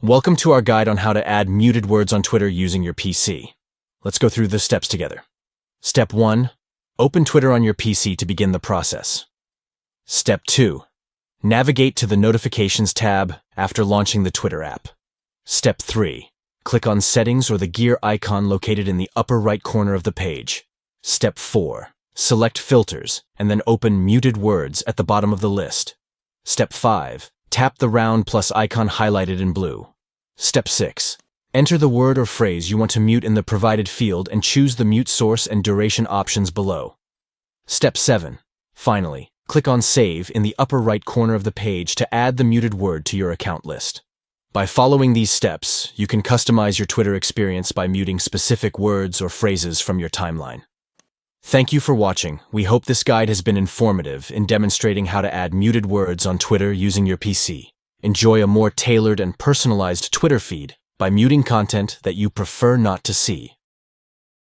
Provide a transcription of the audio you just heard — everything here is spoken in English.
Welcome to our guide on how to add muted words on Twitter using your PC. Let's go through the steps together. Step 1. Open Twitter on your PC to begin the process. Step 2. Navigate to the Notifications tab after launching the Twitter app. Step 3. Click on Settings or the gear icon located in the upper right corner of the page. Step 4. Select Filters and then open Muted Words at the bottom of the list. Step 5. Tap the round plus icon highlighted in blue. Step 6. Enter the word or phrase you want to mute in the provided field and choose the mute source and duration options below. Step 7. Finally, click on Save in the upper right corner of the page to add the muted word to your account list. By following these steps, you can customize your Twitter experience by muting specific words or phrases from your timeline. Thank you for watching. We hope this guide has been informative in demonstrating how to add muted words on Twitter using your PC. Enjoy a more tailored and personalized Twitter feed by muting content that you prefer not to see.